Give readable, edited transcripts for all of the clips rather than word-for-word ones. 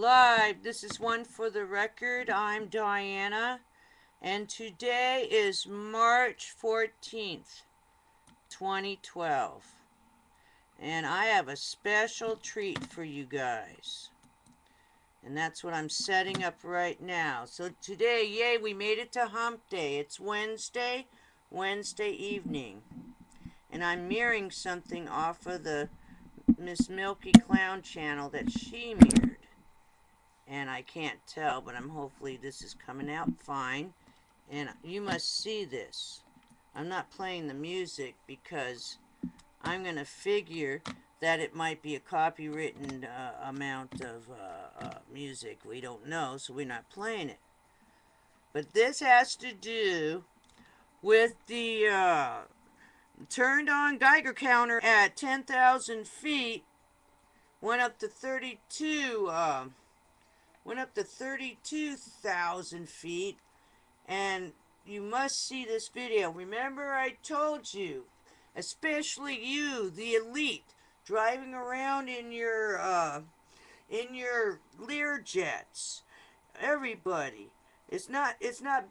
Live. This is One for the Record. I'm Diana, and today is March 14th, 2012. And I have a special treat for you guys. And that's what I'm setting up right now. So today, yay, we made it to Hump Day. It's Wednesday evening. And I'm mirroring something off of the Miss Milky Clown channel that she mirrored. And I can't tell, but hopefully this is coming out fine. And you must see this. I'm not playing the music because I'm going to figure that it might be a copywritten amount of music. We don't know, so we're not playing it. But this has to do with the turned on Geiger counter at 10,000 feet. Went up to 32,000 feet, and you must see this video. Remember, I told you, especially you, the elite, driving around in your Lear jets. Everybody, it's not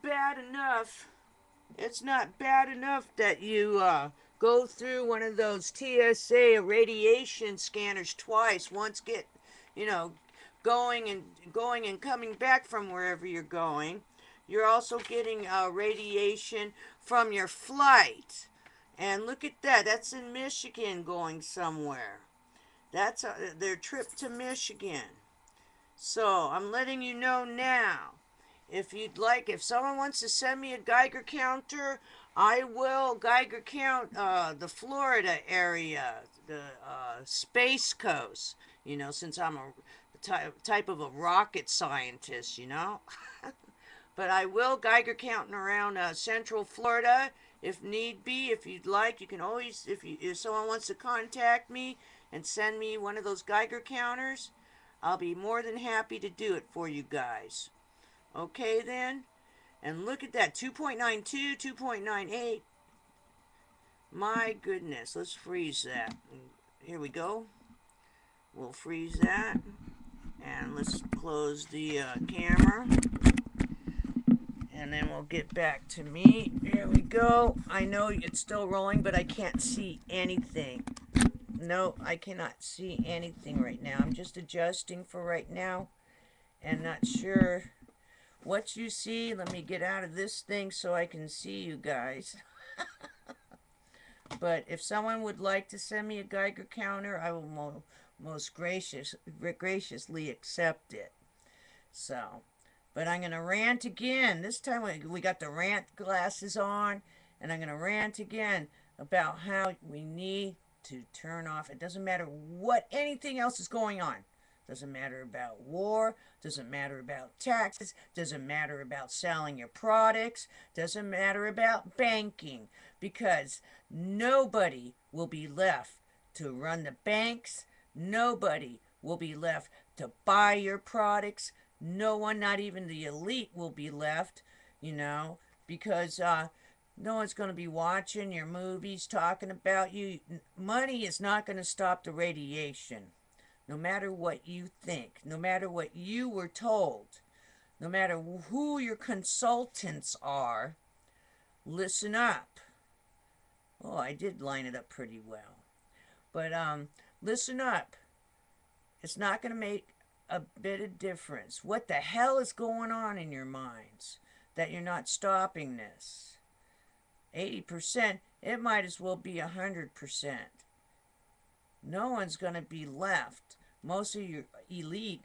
bad enough. It's not bad enough that you go through one of those TSA radiation scanners twice. Once you know, going and coming back from wherever you're going. You're also getting radiation from your flight. And look at that. That's in Michigan going somewhere. That's their trip to Michigan. So I'm letting you know now. If someone wants to send me a Geiger counter, I will Geiger count the Florida area, the Space Coast. Since I'm a type of a rocket scientist. But I will Geiger counting around Central Florida if need be. If you'd like, you can always, if someone wants to contact me and send me one of those Geiger counters, I'll be more than happy to do it for you guys. Okay then? And look at that, 2.92, 2.98. My goodness, let's freeze that. Here we go. We'll freeze that. And let's close the camera. And then we'll get back to me. Here we go. I know it's still rolling, but I can't see anything. No, I cannot see anything right now. I'm just adjusting for right now and not sure what you see. Let me get out of this thing so I can see you guys. But if someone would like to send me a Geiger counter, I will most graciously accept it. So, but I'm going to rant again. This time we got the rant glasses on, and I'm going to rant again about how we need to turn off. It doesn't matter what anything else is going on. Doesn't matter about war, doesn't matter about taxes, doesn't matter about selling your products, doesn't matter about banking, because nobody will be left to run the banks, nobody will be left to buy your products, no one, not even the elite, will be left, because no one's going to be watching your movies, talking about you. Money is not going to stop the radiation. No matter what you think, no matter what you were told, no matter who your consultants are, listen up. Oh, I did line it up pretty well. But listen up. It's not going to make a bit of difference. What the hell is going on in your minds that you're not stopping this? 80%, it might as well be 100%. No one's going to be left. Most of your elite,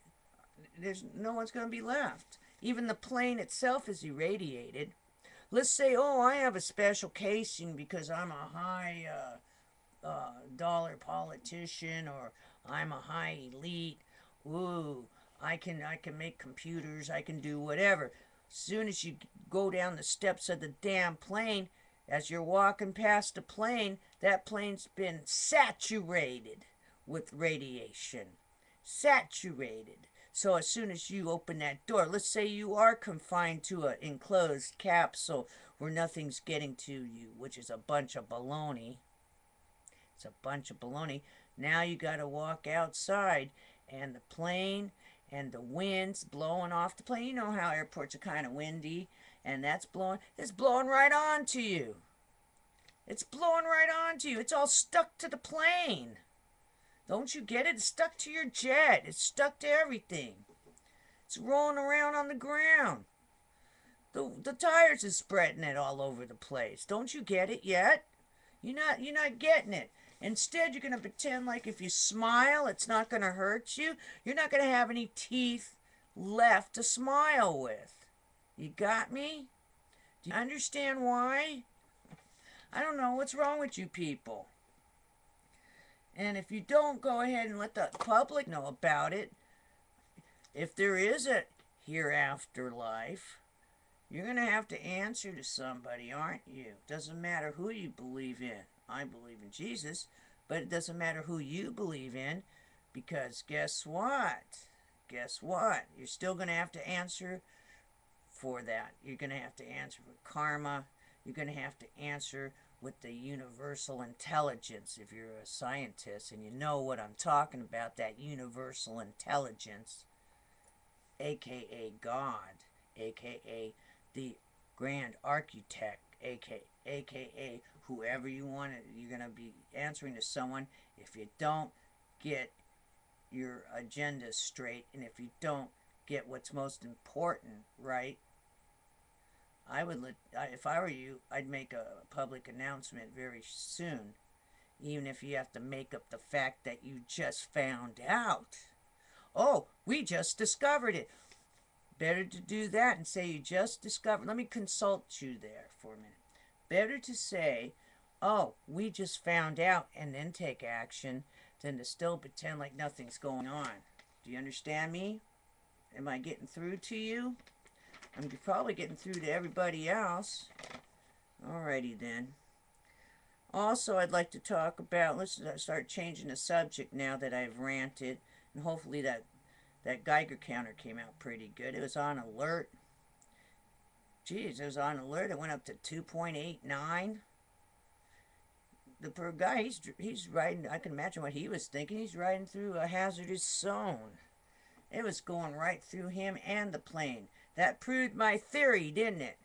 no one's going to be left. Even the plane itself is irradiated. Let's say, oh, I have a special casing because I'm a high dollar politician, or I'm a high elite. Ooh, I can make computers. I can do whatever. As soon as you go down the steps of the damn plane, as you're walking past the plane, that plane's been saturated with radiation. Saturated. So as soon as you open that door, let's say you are confined to an enclosed capsule where nothing's getting to you, which is a bunch of baloney. It's a bunch of baloney. Now you got to walk outside, and the plane and the wind's blowing off the plane. You know how airports are kind of windy, and it's blowing right onto you. It's blowing right onto you. It's all stuck to the plane. Don't you get it? It's stuck to your jet. It's stuck to everything. It's rolling around on the ground. The tires is spreading it all over the place. Don't you get it yet? You're not getting it. Instead, you're gonna pretend like if you smile, it's not gonna hurt you. You're not gonna have any teeth left to smile with. You got me? Do you understand why? I don't know what's wrong with you people. And if you don't go ahead and let the public know about it, if there is a hereafter life, you're going to have to answer to somebody, aren't you? Doesn't matter who you believe in. I believe in Jesus, but it doesn't matter who you believe in, because guess what? Guess what? You're still going to have to answer for that. You're going to have to answer for karma. You're going to have to answer with the universal intelligence if you're a scientist and you know what I'm talking about, that universal intelligence, aka God, aka the grand architect, aka whoever you want it. You're going to be answering to someone if you don't get your agenda straight, and if you don't get what's most important right. If I were you, I'd make a public announcement very soon, even if you have to make up the fact that you just found out. Oh, we just discovered it. Better to do that and say you just discovered. Let me consult you there for a minute. Better to say, oh, we just found out, and then take action, than to still pretend like nothing's going on. Do you understand me? Am I getting through to you? I'm probably getting through to everybody else. Alrighty then. Also, I'd like to talk about, let's start changing the subject now that I've ranted, and hopefully that Geiger counter came out pretty good. It was on alert. Geez, it was on alert. It went up to 2.89. The poor guy, he's riding, I can imagine what he was thinking. He's riding through a hazardous zone. It was going right through him and the plane. That proved my theory, didn't it?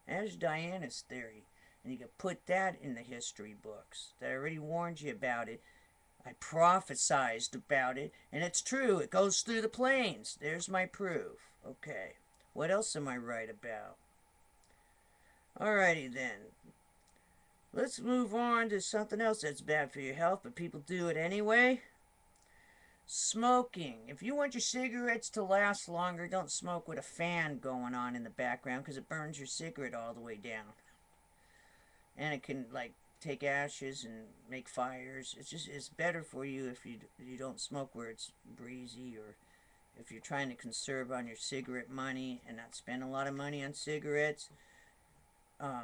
There's Diana's theory. And you can put that in the history books. That I already warned you about it. I prophesized about it. And it's true. It goes through the planes. There's my proof. Okay. What else am I right about? Alrighty then. Let's move on to something else that's bad for your health, but people do it anyway. Smoking. If you want your cigarettes to last longer, don't smoke with a fan going on in the background, because it burns your cigarette all the way down. And it can, like, take ashes and make fires. It's better for you if you don't smoke where it's breezy, or if you're trying to conserve on your cigarette money and not spend a lot of money on cigarettes.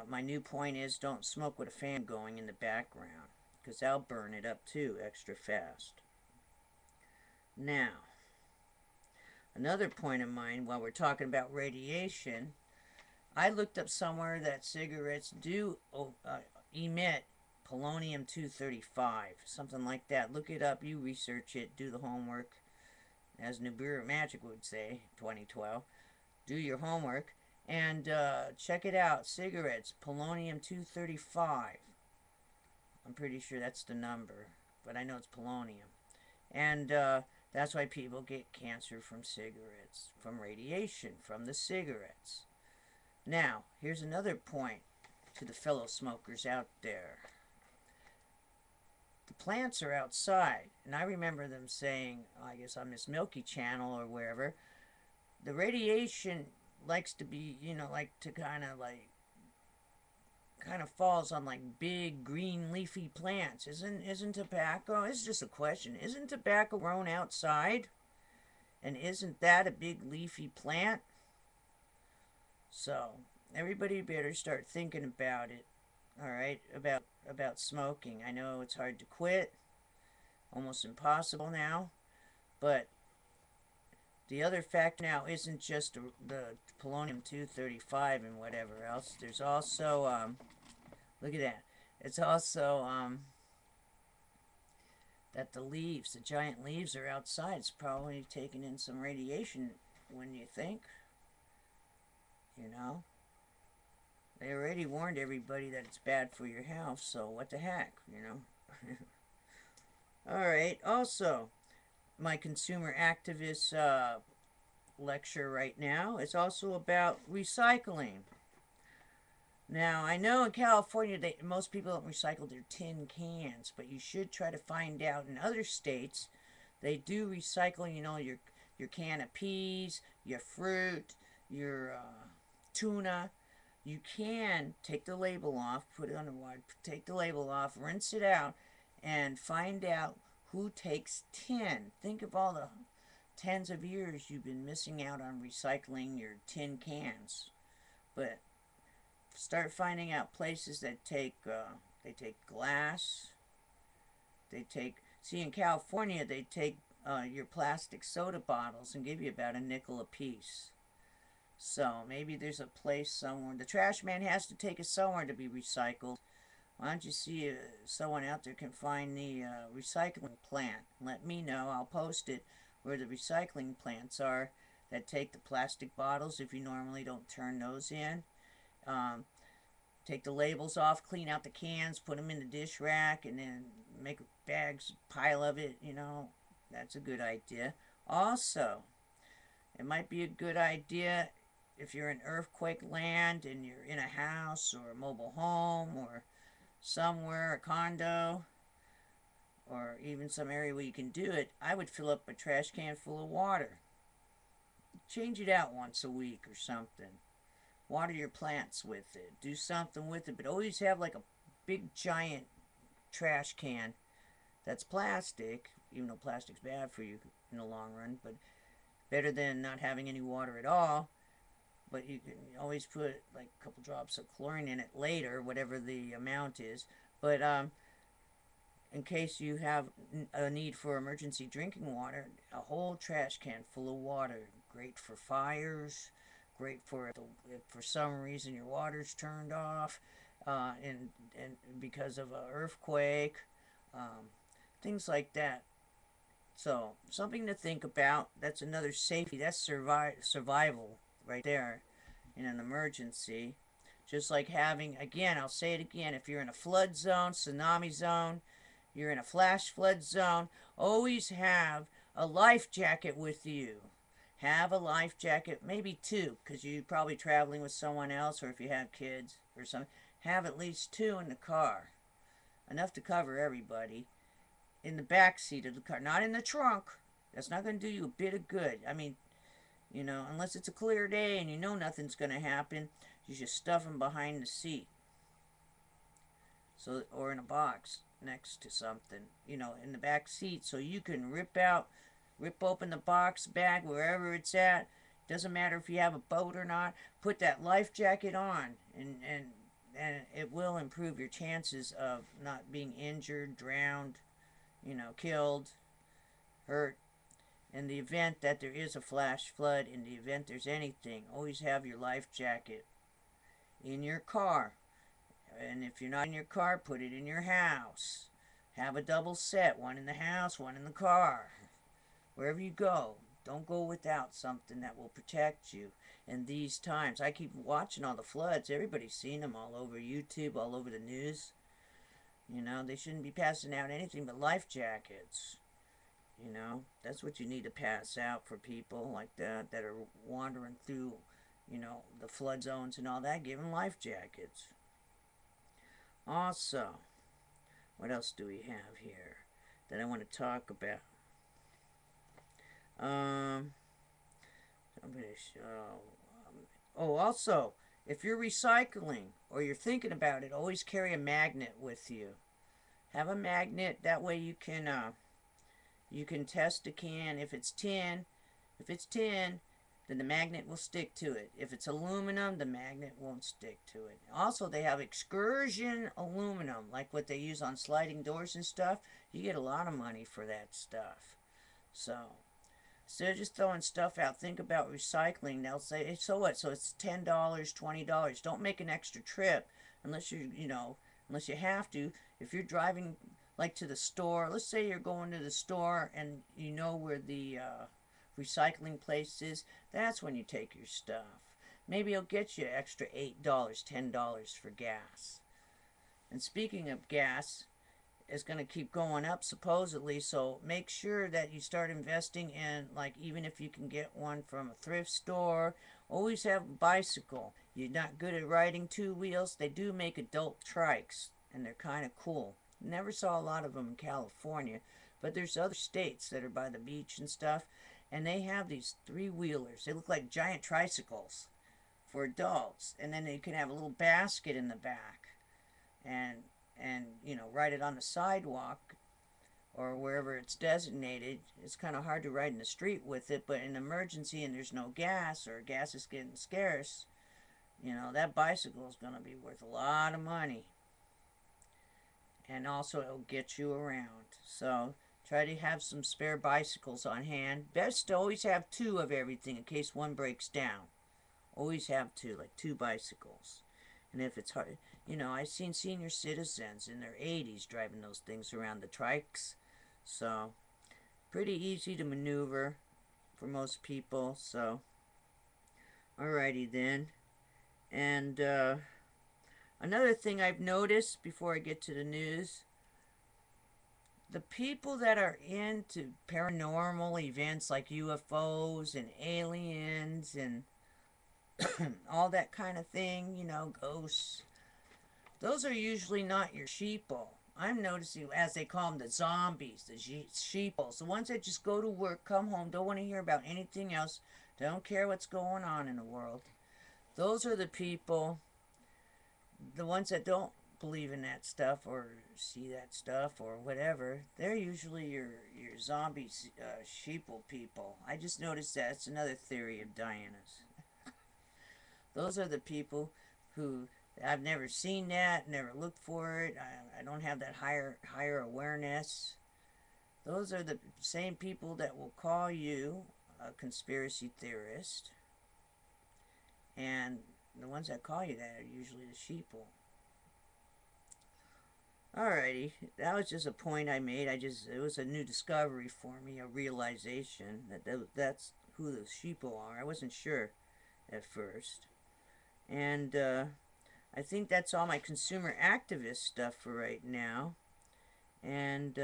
My new point is, don't smoke with a fan going in the background, because that'll burn it up too extra fast. Now, another point of mine, while we're talking about radiation, I looked up somewhere that cigarettes do emit polonium-235, something like that. Look it up, you research it, do the homework, as Nibiru Magic would say, 2012. Do your homework, and check it out. Cigarettes, polonium-235. I'm pretty sure that's the number, but I know it's polonium. And that's why people get cancer from cigarettes, from radiation, from the cigarettes. Now, here's another point to the fellow smokers out there. The plants are outside, and I remember them saying, I guess on this Milky Channel or wherever, the radiation likes to be, like to kind of falls on like big green leafy plants. Isn't tobacco, it's just a question, isn't tobacco grown outside? And isn't that a big leafy plant? So everybody better start thinking about it. Alright, about smoking. I know it's hard to quit, almost impossible now, but the other factor now isn't just the polonium-235 and whatever else. There's also, look at that. It's also that the leaves, the giant leaves are outside. It's probably taking in some radiation when you think, you know. They already warned everybody that it's bad for your health, so what the heck, you know. Alright, also, my consumer activist lecture right now is also about recycling. Now, I know in California most people don't recycle their tin cans, but you should try to find out in other states they do recycle, you know, your can of peas, your fruit, your tuna. You can take the label off, put it on the water, take the label off, rinse it out, and find out who takes tin. Think of all the tens of years you've been missing out on recycling your tin cans. But start finding out places that they take glass. They take, see, in California they take your plastic soda bottles and give you about a nickel a piece. So maybe there's a place somewhere. The trash man has to take it somewhere to be recycled. Why don't you see if someone out there can find the recycling plant? Let me know. I'll post it where the recycling plants are that take the plastic bottles if you normally don't turn those in. Take the labels off, clean out the cans, put them in the dish rack, and then make bags, pile of it, you know. That's a good idea. Also, it might be a good idea if you're in earthquake land and you're in a house or a mobile home or somewhere, a condo, or even some area where you can do it, I would fill up a trash can full of water. Change it out once a week or something. Water your plants with it. Do something with it, but always have like a big giant trash can that's plastic, even though plastic's bad for you in the long run, but better than not having any water at all. But you can always put like a couple drops of chlorine in it later, whatever the amount is. But in case you have a need for emergency drinking water, a whole trash can full of water. Great for fires, great for if for some reason your water's turned off, and because of an earthquake, things like that. So something to think about. That's another safety. That's survival right there in an emergency. Just like having, again, I'll say it again, if you're in a flood zone, tsunami zone, you're in a flash flood zone, always have a life jacket with you. Have a life jacket, maybe two, because you're probably traveling with someone else, or if you have kids or something, have at least two in the car. Enough to cover everybody. In the back seat of the car, not in the trunk. That's not going to do you a bit of good. I mean, you know, unless it's a clear day and you know nothing's going to happen, you should stuff them behind the seat. So, or in a box next to something, you know, in the back seat, so you can rip open the box bag wherever it's at. Doesn't matter if you have a boat or not. Put that life jacket on, and it will improve your chances of not being injured, drowned, you know, killed, hurt. In the event that there is a flash flood, in the event there's anything, always have your life jacket in your car. And if you're not in your car, put it in your house. Have a double set, one in the house, one in the car. Wherever you go, don't go without something that will protect you in these times. I keep watching all the floods. Everybody's seen them all over YouTube, all over the news. You know, they shouldn't be passing out anything but life jackets. You know, that's what you need to pass out for people like that are wandering through, you know, the flood zones and all that. Give them life jackets. Also, what else do we have here that I want to talk about? I'm going to show. Also, if you're recycling or you're thinking about it, always carry a magnet with you. Have a magnet. That way you can test a can. If it's tin, then the magnet will stick to it. If it's aluminum, the magnet won't stick to it. Also, they have excursion aluminum, like what they use on sliding doors and stuff. You get a lot of money for that stuff. So, instead of just throwing stuff out, think about recycling. They'll say, so what? So it's $10, $20. Don't make an extra trip unless unless you have to. If you're driving like to the store. Let's say you're going to the store and you know where the recycling place is. That's when you take your stuff. Maybe it'll get you extra $8, $10 for gas. And speaking of gas, it's going to keep going up supposedly, so make sure that you start investing in, like, even if you can get one from a thrift store, always have a bicycle. You're not good at riding two wheels, they do make adult trikes and they're kind of cool. Never saw a lot of them in California, but there's other states that are by the beach and stuff, and they have these three-wheelers. They look like giant tricycles for adults, and then you can have a little basket in the back, and ride it on the sidewalk or wherever it's designated. It's kind of hard to ride in the street with it, but in an emergency and there's no gas, or gas is getting scarce, that bicycle is going to be worth a lot of money. And also it'll get you around. So try to have some spare bicycles on hand. Best to always have two of everything in case one breaks down. Always have two, like two bicycles. And if it's hard, I've seen senior citizens in their 80s driving those things around, the trikes. So, pretty easy to maneuver for most people. So, alrighty then. And another thing I've noticed before I get to the news, the people that are into paranormal events like UFOs and aliens and all that kind of thing, ghosts, those are usually not your sheeple. I'm noticing, as they call them, the zombies, the sheeples, the ones that just go to work, come home, don't want to hear about anything else, don't care what's going on in the world. Those are the people, the ones that don't believe in that stuff or see that stuff or whatever. They're usually your zombie sheeple people. I just noticed that. It's another theory of Diana's. Those are the people who, I've never seen that, never looked for it. I don't have that higher awareness. Those are the same people that will call you a conspiracy theorist. And the ones that call you that are usually the sheeple. Alrighty, that was just a point I made. It was a new discovery for me, a realization that's who the sheeple are. I wasn't sure at first. And I think that's all my consumer activist stuff for right now. And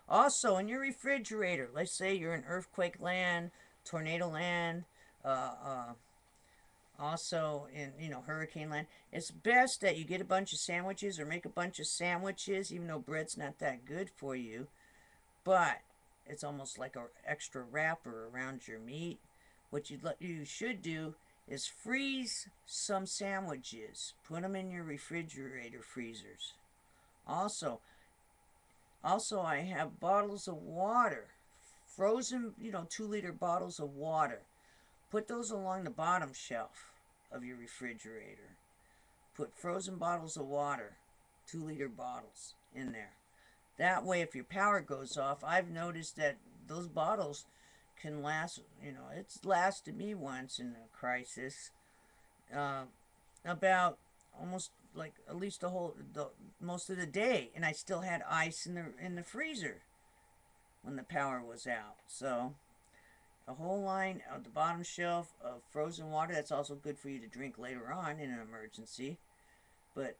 also in your refrigerator, let's say you're in earthquake land, tornado land, also in hurricane land, it's best that you get a bunch of sandwiches or make a bunch of sandwiches, even though bread's not that good for you, but it's almost like an extra wrapper around your meat. What you should do is freeze some sandwiches, put them in your refrigerator freezers. Also I have bottles of water, frozen 2-liter bottles of water. Put those along the bottom shelf of your refrigerator. Put frozen bottles of water, 2-liter bottles, in there. That way, if your power goes off, I've noticed that those bottles can last, it's lasted me once in a crisis, about almost like at least most of the day, and I still had ice in the freezer when the power was out. So a whole line of the bottom shelf of frozen water. That's also good for you to drink later on in an emergency. But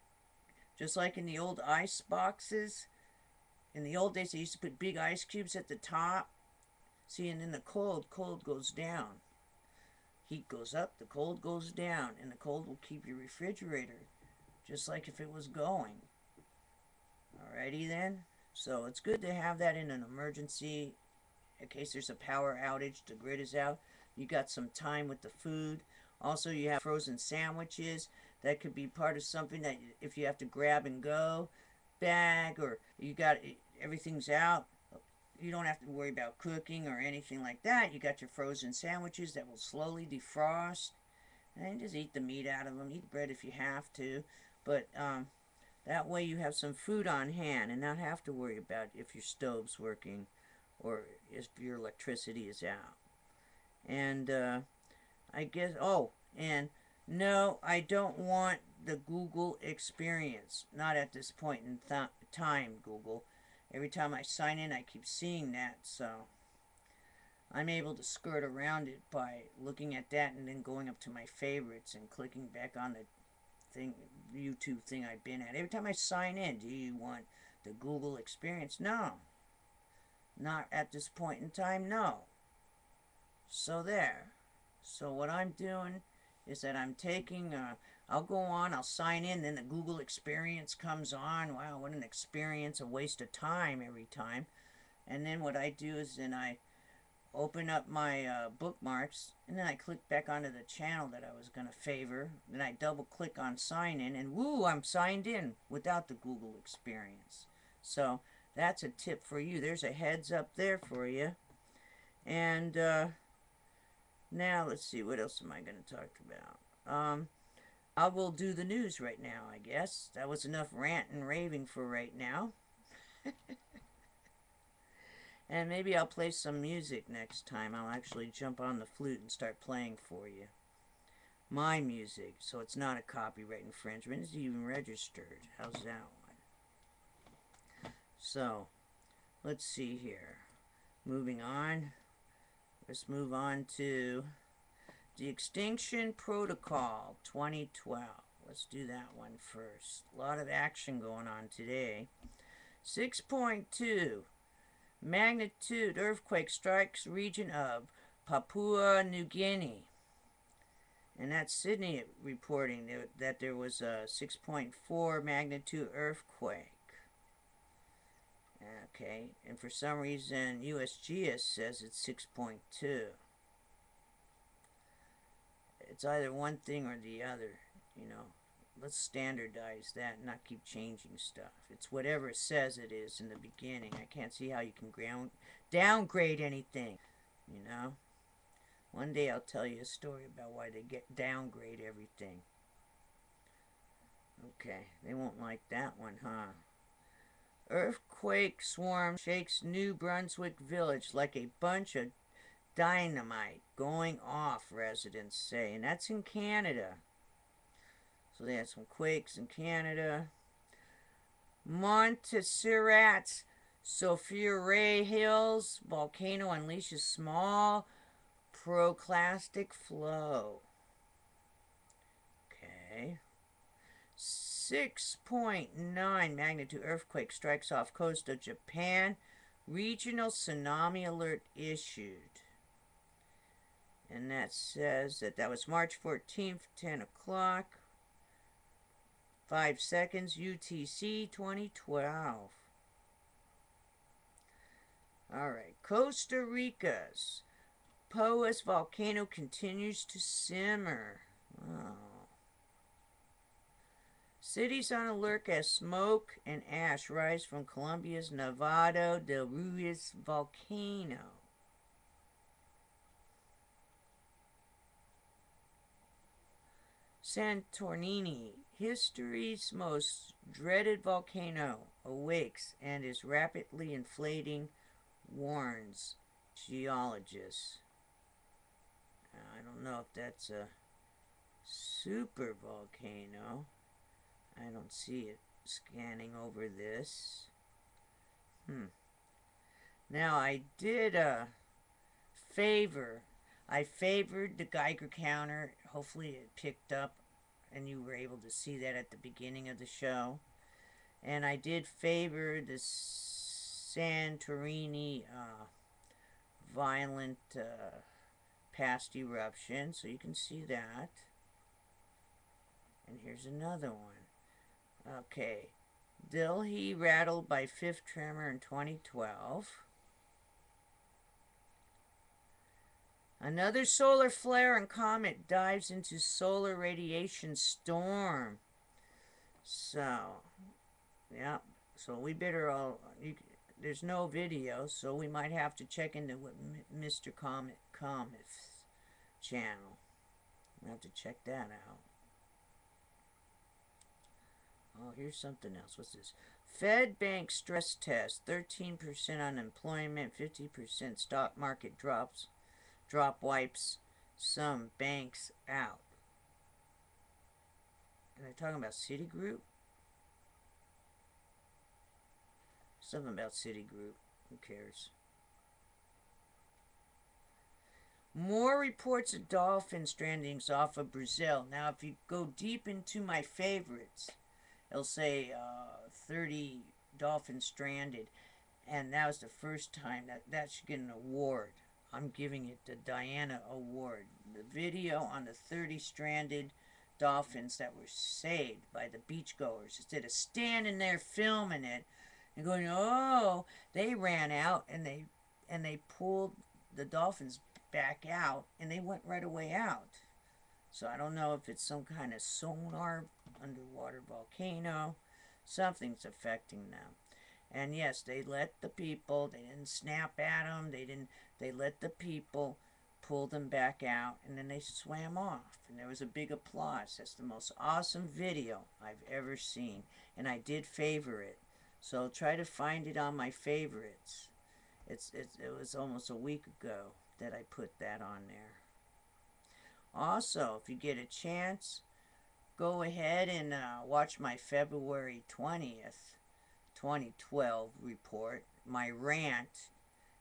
just like in the old ice boxes, in the old days they used to put big ice cubes at the top. See, and then the cold goes down. Heat goes up, the cold goes down, and the cold will keep your refrigerator just like if it was going. Alrighty then. So it's good to have that in an emergency in case there's a power outage, the grid is out. You got some time with the food. Also, you have frozen sandwiches. That could be part of something that if you have to grab and go bag, or you got everything's out, you don't have to worry about cooking or anything like that. You got your frozen sandwiches that will slowly defrost, and just eat the meat out of them. Eat bread if you have to, but that way you have some food on hand and not have to worry about if your stove's working or if your electricity is out. And I guess, and no, I don't want the Google experience. Not at this point in time, Google. every time I sign in, I keep seeing that, so I'm able to skirt around it by looking at that and then going up to my favorites and clicking back on the thing, YouTube thing I've been at. Every time I sign in, do you want the Google experience? No. Not at this point in time, no. So there. So what I'm doing is that I'm taking, I'll go on, I'll sign in, then the Google experience comes on. Wow, what an experience, a waste of time every time. And then what I do is then I open up my bookmarks, and then I click back onto the channel that I was going to favor. Then I double click on sign in, and woo, I'm signed in without the Google experience. So that's a tip for you. There's a heads up there for you. And now let's see, what else am I going to talk about? I will do the news right now, I guess. That was enough rant and raving for right now. And maybe I'll play some music next time. I'll actually jump on the flute and start playing for you. My music, so it's not a copyright infringement. It's even registered. How's that one? So, let's see here. Moving on. Let's move on to the Extinction Protocol 2012. Let's do that one first. A lot of action going on today. 6.2 magnitude earthquake strikes region of Papua New Guinea. And that's Sydney reporting that there was a 6.4 magnitude earthquake. Okay, and for some reason USGS says it's 6.2. It's either one thing or the other, you know. Let's standardize that and not keep changing stuff. It's whatever it says it is in the beginning. I can't see how you can downgrade anything, you know. One day I'll tell you a story about why they downgrade everything. Okay, they won't like that one, huh? Earthquake swarm shakes New Brunswick village like a bunch of dynamite going off, residents say. And that's in Canada. So they had some quakes in Canada. Montserrat's Sophia Hills volcano unleashes small pyroclastic flow. Okay. 6.9 magnitude earthquake strikes off coast of Japan. Regional tsunami alert issued. And that says that was March 14th, 10 o'clock. 5 seconds, UTC 2012. Alright, Costa Rica's Poas volcano continues to simmer. Oh. Cities on alert as smoke and ash rise from Colombia's Nevado del Ruiz volcano. Santorini, history's most dreaded volcano, awakes and is rapidly inflating, warns geologists. I don't know if that's a super volcano. I don't see it scanning over this. Now I did I favored the Geiger counter. Hopefully it picked up and you were able to see that at the beginning of the show. And I did favor the Santorini violent past eruption, so you can see that. And here's another one. Okay, Delhi rattled by 5th tremor in 2012. Another solar flare and comet dives into solar radiation storm. So, yeah, so we better all, there's no video, so we might have to check into what Mr. Comet's channel. We have to check that out. Oh, here's something else. What's this? Fed bank stress test. 13% unemployment, 50% stock market drops. Drop wipes some banks out. And they're talking about Citigroup. Something about Citigroup. Who cares? More reports of dolphin strandings off of Brazil. Now, if you go deep into my favorites, it'll say 30 dolphins stranded. And that was the first time that should get an award. I'm giving it the Diana Award. The video on the 30 stranded dolphins that were saved by the beachgoers, instead of standing there filming it and going, oh, they ran out and they pulled the dolphins back out and they went right away out. So I don't know if it's some kind of sonar, underwater volcano, something's affecting them. And yes, they let the people, they didn't snap at them, they let the people pull them back out, and then they swam off. And there was a big applause. That's the most awesome video I've ever seen. And I did favor it. So try to find it on my favorites. It was almost a week ago that I put that on there. Also, if you get a chance, go ahead and watch my February 20th, 2012 report, my rant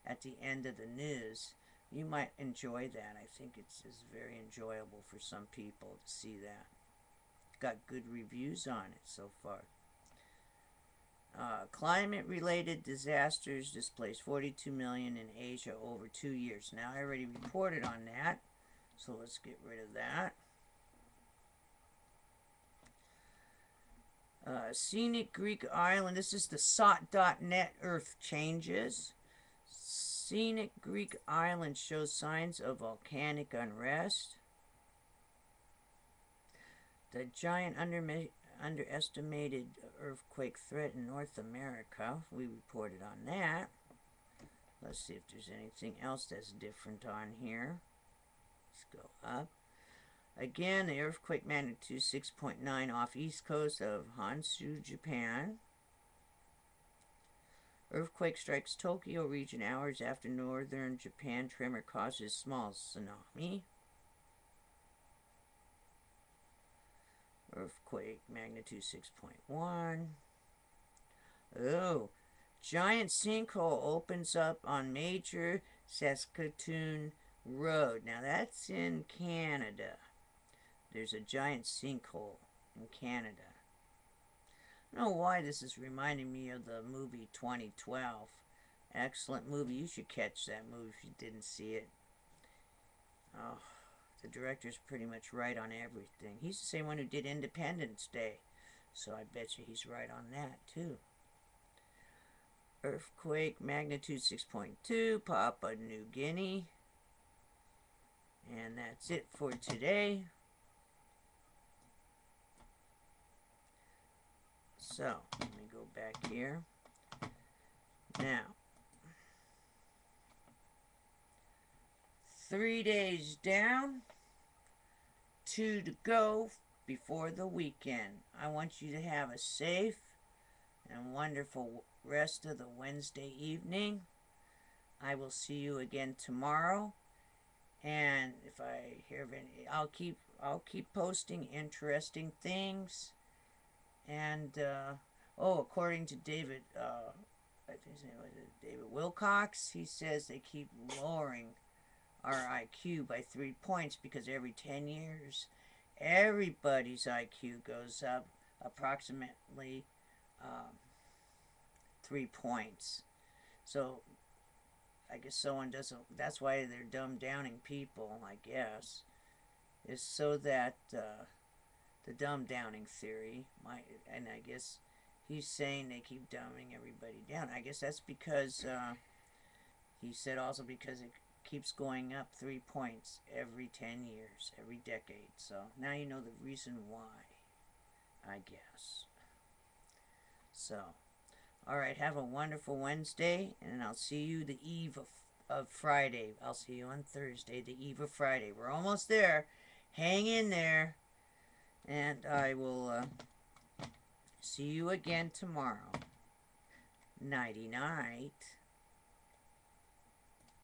at the end of the news. You might enjoy that. I think it's very enjoyable for some people to see that. Got good reviews on it so far. Climate-related disasters displaced 42 million in Asia over 2 years. Now, I already reported on that, so let's get rid of that. Scenic Greek Island. This is the SOT.net Earth changes. Scenic Greek Island shows signs of volcanic unrest. The giant underestimated earthquake threat in North America. We reported on that. Let's see if there's anything else that's different on here. Let's go up. Again, the earthquake magnitude 6.9 off east coast of Honshu, Japan. Earthquake strikes Tokyo region hours after northern Japan tremor causes small tsunami. Earthquake magnitude 6.1. Oh, giant sinkhole opens up on major Saskatoon Road. Now that's in Canada. There's a giant sinkhole in Canada. I don't know why this is reminding me of the movie 2012. Excellent movie. You should catch that movie if you didn't see it. Oh, the director's pretty much right on everything. He's the same one who did Independence Day. So I bet you he's right on that too. Earthquake magnitude 6.2, Papua New Guinea. And that's it for today. So, let me go back here. Now, 3 days down, 2 to go before the weekend. I want you to have a safe and wonderful rest of the Wednesday evening. I will see you again tomorrow. And if I hear of any, I'll keep posting interesting things. And according to David, I think his name was David Wilcox, he says they keep lowering our IQ by 3 points because every 10 years, everybody's IQ goes up approximately 3 points. So I guess someone doesn't. That's why they're dumb downing people. I guess is so that. The dumb downing theory, and I guess he's saying they keep dumbing everybody down. I guess that's because he said also because it keeps going up 3 points every 10 years, every decade. So now you know the reason why, I guess. So, all right, have a wonderful Wednesday, and I'll see you the eve of Friday. I'll see you on Thursday, the eve of Friday. We're almost there. Hang in there. And I will see you again tomorrow. Nighty night.